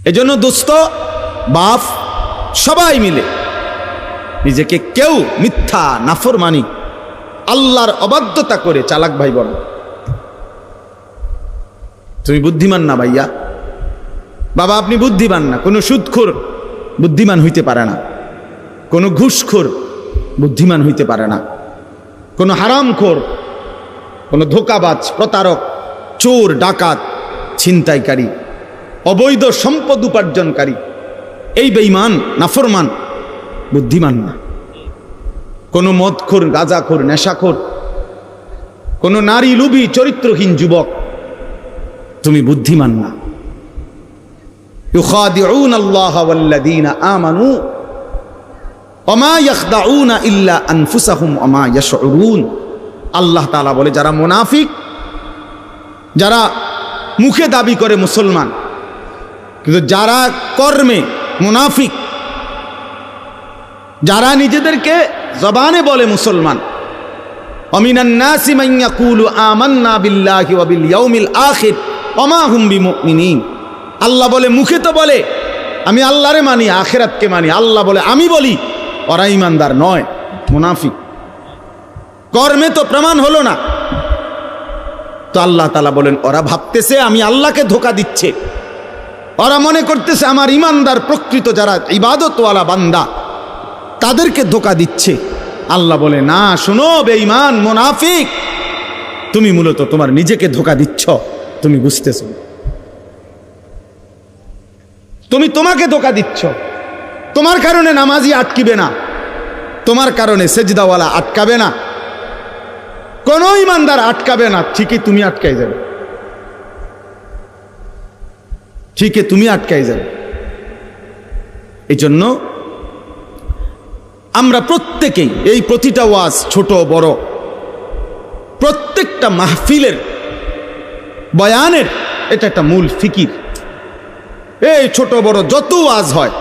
এজন্য দোস্ত বাপ সবাই মিলে নিজেকে কেউ মিথ্যা নাফরমানি আল্লাহর অবাধ্যতা করে চালাক ভাই বলো। তুমি বুদ্ধিমান না ভাইয়া, বাবা আপনি বুদ্ধিমান না। কোনো সুদখোর বুদ্ধিমান হইতে পারে না, কোনো ঘুষখোর বুদ্ধিমান হইতে পারে না, কোনো হারামখোর, কোনো ধোঁকাবাজ, প্রতারক, চোর, ডাকাত, ছিনতাইকারী, অবৈধ সম্পদ উপার্জনকারী, এই বেঈমান নাফরমান বুদ্ধিমান না। কোনো মদখোর, গাঁজাখোর, নেশাখোর, কোনো নারী লোভী চরিত্রহীন যুবক তুমি বুদ্ধিমান না। ইউখাদিউনা আল্লাহ ওয়াল্লাযীনা আমানু ওমা ইয়াখদাউনা ইল্লা আনফুসাহুম ওমা ইয়াশউরুন। আল্লাহ তাআলা বলে যারা মুনাফিক, যারা মুখে দাবি করে মুসলমান কিন্তু যারা কর্মে মুনাফিক, যারা নিজেদেরকে জবানে বলে মুসলমান, ওয়ামিনান নাসি মান ইয়াকুলু আমান্না বিল্লাহি ওয়া বিল ইয়াউমিল আখির ওমা হুম বিমুমিনিন। আল্লাহ বলে মুখে তো বলে আমি আল্লাহরে মানি, আখিরাতকে মানি, আল্লাহ বলে আমি বলি, ওরা ঈমানদার নয়, মুনাফিক। কর্মে তো প্রমাণ হলো না। তো আল্লাহ তাআলা বলেন ওরা ভাবতেছে আমি আল্লাহকে ধোঁকা দিচ্ছে, ওরা মনে করতেছে আমার ঈমানদার প্রকৃত যারা ইবাদতওয়ালা বান্দা তাদেরকে ধোঁকা দিচ্ছে। আল্লাহ বলে না, শোনো বেঈমান মুনাফিক, তুমি মূলত তোমার নিজেকে ধোঁকা দিচ্ছ, তুমি বুঝতেছো। তুমি তোমাকে ধোঁকা দিচ্ছ। তোমার কারণে নামাজি আটকিবে না, তোমার কারণে সেজদাওয়ালা আটকাবে না, কোন ঈমানদার আটকাবে না, ঠিকই তুমি আটকাই যাবে, ঠিকই তুমি আটকাই যাবে। এই জন্য আমরা প্রত্যেকেই এই প্রতিটা ওয়াজ ছোট বড় প্রত্যেকটা মাহফিলের বয়ানের এটা একটা মূল ফিকির। এই ছোট বড় যত ওয়াজ হয়,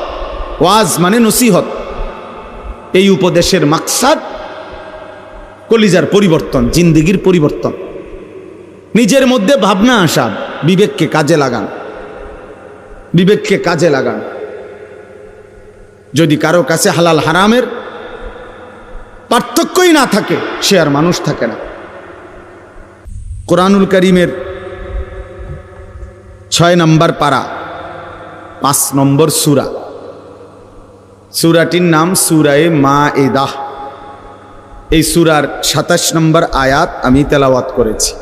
ওয়াজ মানে নসিহত, এই উপদেশের মাকসাদ কলিজার পরিবর্তন, জিন্দেগির পরিবর্তন, নিজের মধ্যে ভাবনা আসা, বিবেককে কাজে লাগান, বিবেককে কাজে লাগান। যদি কারো কাছে হালাল হারামের পার্থক্যই না থাকে সে আর মানুষ থাকে না। কোরআনুল কারীমের 6 নম্বর পারা 5 নম্বর সূরা, সূরাটির নাম সূরায়ে মায়েদাহ। এই সূরার 27 নম্বর আয়াত আমি তেলাওয়াত করেছি।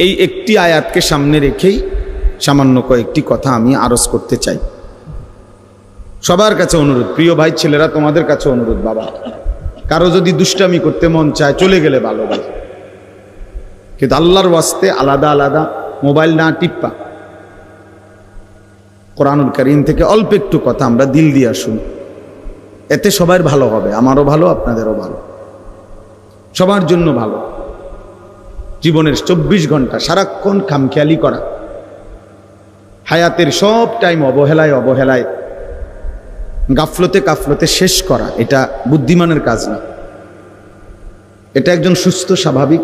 এই একটি আয়াতকে সামনে রেখেই সামান্য কয়েকটি কথা আমি আরজ করতে চাই। সবার কাছে অনুরোধ, প্রিয় ভাই ছেলেরা তোমাদের কাছে অনুরোধ, বাবা কারো যদি দুষ্টামি করতে মন চায় চলে গেলে ভালো ভাই, কিন্তু আল্লাহর ওয়াস্তে আলাদা আলাদা মোবাইল না টিপ্পা, কোরআনুল কারীম থেকে অল্প একটু কথা আমরা দিল দিয়ে শুনি, এতে সবার ভালো হবে, আমারও ভালো, আপনাদেরও ভালো, সবার জন্য ভালো। জীবনের 24 ঘন্টা সারাক্ষণ খামখেয়ালি করা, হায়াতের সব টাইম অবহেলায় অবহেলায় গাফলতে কাফলতে শেষ করা, এটা বুদ্ধিমানের কাজ না। এটা একজন সুস্থ স্বাভাবিক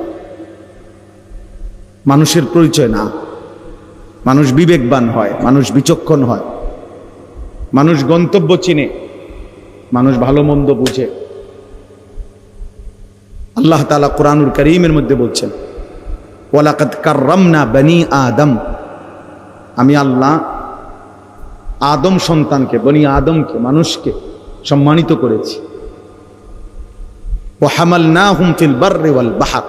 মানুষের পরিচয় না। মানুষ বিবেকবান হয়, মানুষ বিচক্ষণ হয়, মানুষ গন্তব্য চিনে, মানুষ ভালো মন্দ বুঝে। আল্লাহ তাআলা কোরআনুল কারীমের মধ্যে বলছেন ওয়ালাকাদ কাররামনা বনি আদম, আমি আল্লাহ আদম সন্তানকে, বনি আদমকে, মানুষকে সম্মানিত করেছি। ওয়া হামালনাহুম ফিল বাররি ওয়াল বাহর,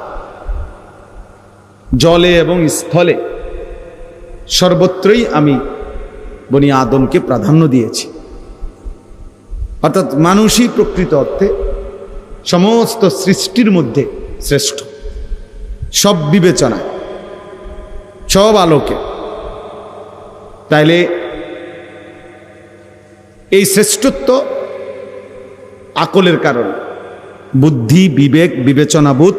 জলে এবং স্থলে সর্বত্রই আমি বনি আদমকে প্রাধান্য দিয়েছি। অর্থাৎ মানুষই প্রকৃত অর্থে সমস্ত সৃষ্টির মধ্যে শ্রেষ্ঠ, সব বিবেচনায়, সব আলোকে। তাইলে এই শ্রেষ্ঠত্ব আকলের কারণে, বুদ্ধি, বিবেক, বিবেচনাবোধ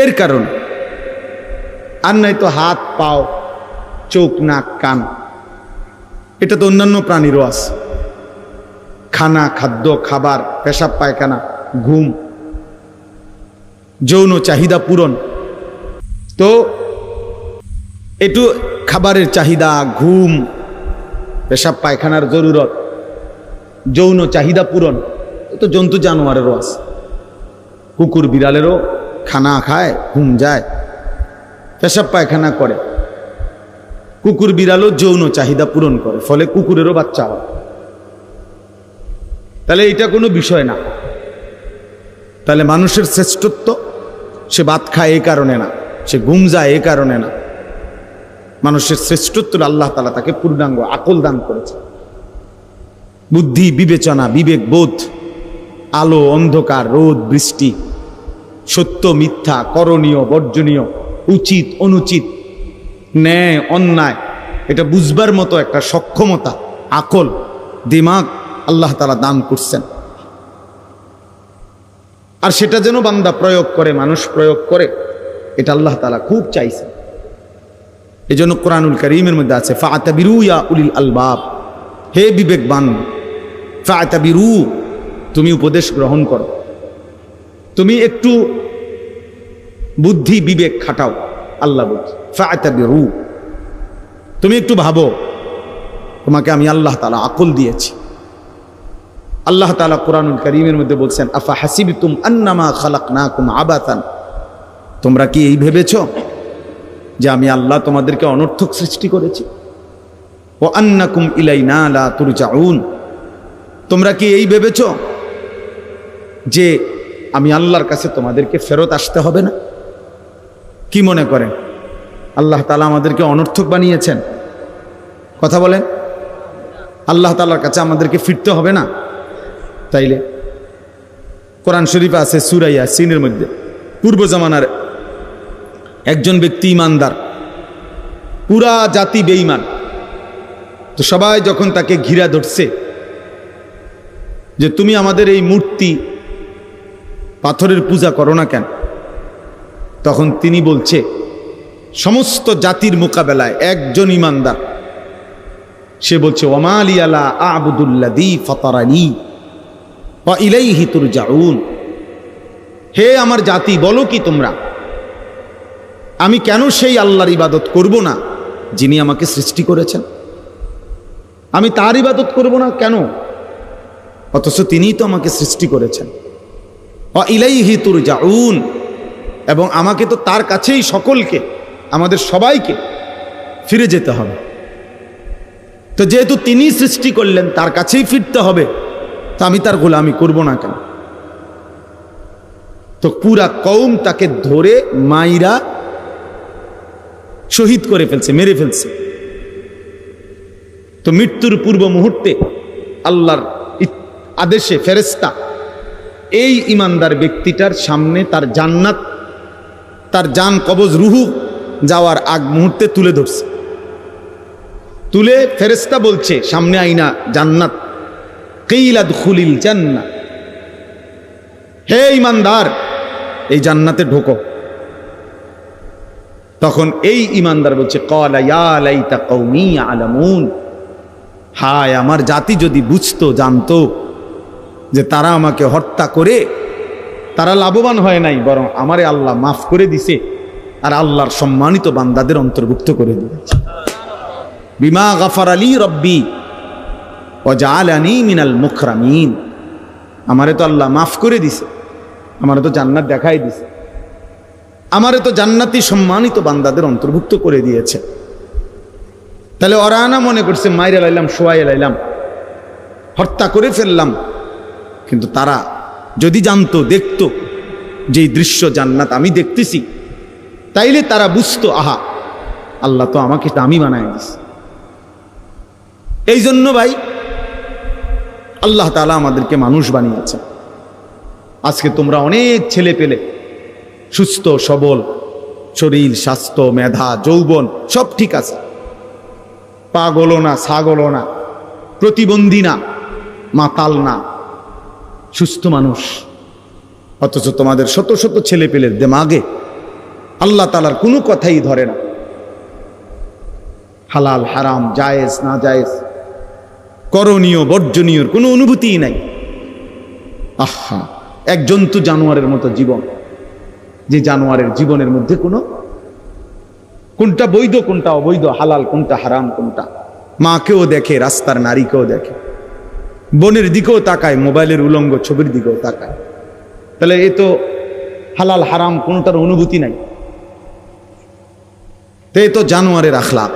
এর কারণে, আর নাই তো হাত, পাও, চোখ, নাক, কান, এটা তো অন্যান্য প্রাণীরও আছে। খানা, খাদ্য, খাবার, পেশাব পায়খানা, ঘুম, যৌন চাহিদা পূরণ। তো একটু খাবারের চাহিদা, ঘুম, পেশাব পায়খানার জরুরত, যৌন চাহিদা পূরণ, তো জন্তু জানোয়ারেরও আছে। কুকুর বিড়ালেরও খানা খায়, ঘুম যায়, পেশাব পায়খানা করে। কুকুর বিড়ালও যৌন চাহিদা পূরণ করে, ফলে কুকুরেরও বাচ্চা হয়। তাহলে এটা কোনো বিষয় না। তাহলে মানুষের শ্রেষ্ঠত্ব, সে ভাত খায় এই কারণে না, সে ঘুম যায় এই কারণে না। মানুষের শ্রেষ্ঠত্ব আল্লাহ তাআলা তাকে পূর্ণাঙ্গ আকল দান করেছে, বুদ্ধি, বিবেচনা, বিবেক বোধ, আলো অন্ধকার, রোদ বৃষ্টি, সত্য মিথ্যা, করণীয় বর্জনীয়, উচিত অনুচিত, ন্যায় অন্যায়, এটা বুঝবার মতো একটা সক্ষমতা, আকল, দিমাগ আল্লাহ তাআলা দান করছেন। আর সেটা যেন বান্দা প্রয়োগ করে, মানুষ প্রয়োগ করে, এটা আল্লাহ তাআলা খুব চাইছেন। এই জন্য কোরআনুল কারীমের মধ্যে আছে ফাআতাবিরু ইয়া উলিল আলবাব, হে বিবেকবান, ফাআতাবিরু, তুমি উপদেশ গ্রহণ করো, তুমি একটু বুদ্ধি বিবেক খাটাও। আল্লাহ বলছে ফাআতাবিরু, তুমি একটু ভাবো, তোমাকে আমি আল্লাহ তাআলা আকল দিয়েছি। আল্লাহ তাআলা কোরআনুল কারীমের মধ্যে বলছেন আফা হাসিবতুম আন্নামা খালাকনাকুম আবাতান, তোমরা কি এই ভেবেছো যে আমি আল্লাহ তোমাদেরকে অনর্থক সৃষ্টি করেছি? ও আন্নাকুম ইলাইনা লা তুরজাউন, তোমরা কি এই ভেবেছো যে আমি আল্লাহর কাছে তোমাদেরকে ফেরত আসতে হবে না? কি মনে করেন আল্লাহ তাআলা আমাদেরকে অনর্থক বানিয়েছেন? কথা বলেন, আল্লাহ তাআলার কাছে আমাদেরকে ফিরতে হবে না? তাইলে কোরআন শরীফে আছে সূরা ইয়াসিনের মধ্যে, পূর্ব জামানার একজন ব্যক্তি ইমানদার, পুরা জাতি বেঈমান, তো সবাই যখন তাকে ঘিরা ধরছে যে তুমি আমাদের এই মূর্তি পাথরের পূজা করো না কেন, তখন তিনি বলছে সমস্ত জাতির মোকাবেলায় একজন ইমানদার, সে বলছে ওমা লিয়া লা আ'বুদুল্লাযী ফাতারানী ওয়া ইলাইহি তুরজাউন, হে আমার জাতি, বলো কি তোমরা, আমি কেন সেই আল্লাহর ইবাদত করব না যিনি আমাকে সৃষ্টি করেছেন? আমি তার ইবাদত করব না কেন, অথচ তিনিই তো আমাকে সৃষ্টি করেছেন। ওয়া ইলাইহি তুরজাউন, এবং আমাকে তো তার কাছেই সকলকে, আমাদের সবাইকে ফিরে যেতে হবে। তো যেহেতু তিনি সৃষ্টি করলেন, তার কাছেই ফিরতে হবে, তো আমি তার গোলামি করব না কেন? তো পুরা কওম তাকে ধরে মাইরা শহীদ করে ফেলছে, মেরে ফেলছে। তো মৃত্যুর পূর্ব মুহূর্তে আল্লাহর আদেশে ফেরেশতা এই ইমানদার ব্যক্তিটার সামনে তার জান্নাত, তার জান কবজ রুহু যাওয়ার আগ মুহূর্তে তুলে ধরছে। তুলে ফেরেশতা বলছে সামনে আইনা জান্নাত, কিলা দুখুলিল জান্নাহ, হে ইমানদার এই জান্নাতে ঢোকো। তখন এই ইমানদার বলছে ক্বালা ইয়া লাইতা কওমি ইয়ালামুন, হায় আমার জাতি যদি বুঝতো, জানতো যে তারা আমাকে হত্যা করে তারা লাভবান হয় নাই, বরং আমারে আল্লাহ মাফ করে দিছে আর আল্লাহর সম্মানিত বান্দাদের অন্তর্ভুক্ত করে দিয়েছে। বিমা গাফার আলী রব্বি ওয়া জাআলানি মিনাল মুকরামিন, আমারে তো আল্লাহ মাফ করে দিছে, আমারে তো জান্নাত দেখাই দিছে, আমারে তো জান্নাতি সম্মানিত বান্দাদের অন্তর্ভুক্ত করে দিয়েছে। তাহলে ওরা না মনে করছে মাইরে লাইলাম, শোয়াই লাইলাম, হত্যা করে ফেললাম, কিন্তু তারা যদি জানতো, দেখতো যে এই দৃশ্য জান্নাত আমি দেখতেছি, তাইলে তারা বুঝতো আহা আল্লাহ তো আমাকে দামি বানায় দিছে। এই জন্য ভাই আল্লাহ তাআলা আমাদেরকে মানুষ বানিয়েছে। আজকে তোমরা অনেক ছেলে পেলে সুস্থ সবল, শরীর স্বাস্থ্য মেধা যৌবন সব ঠিক আছে, পাগলও না ছাগলও না, প্রতিবন্ধী না মাতাল না, সুস্থ মানুষ। অথচ তোমাদের শত শত ছেলে পেলের দেমাগে আল্লাহ তাআলার কোনো কথাই ধরে না, হালাল হারাম জায়েজ না জায়েজ, করণীয় বর্জনীয়র কোনো অনুভূতিই নাই। আহা, এক জন্তু জানোয়ারের মতো জীবন, যে জানোয়ারের জীবনের মধ্যে কোনটা বৈধ কোনটা অবৈধ, হালাল কোনটা হারাম কোনটা, মাকেও দেখে, রাস্তার নারীকেও দেখে, বোনের দিকেও তাকায়, মোবাইলের উলঙ্গ ছবির দিকেও তাকায়। তাহলে এ তো হালাল হারাম কোনোটার অনুভূতি নাই, তো এ তো জানোয়ারের আখলাক।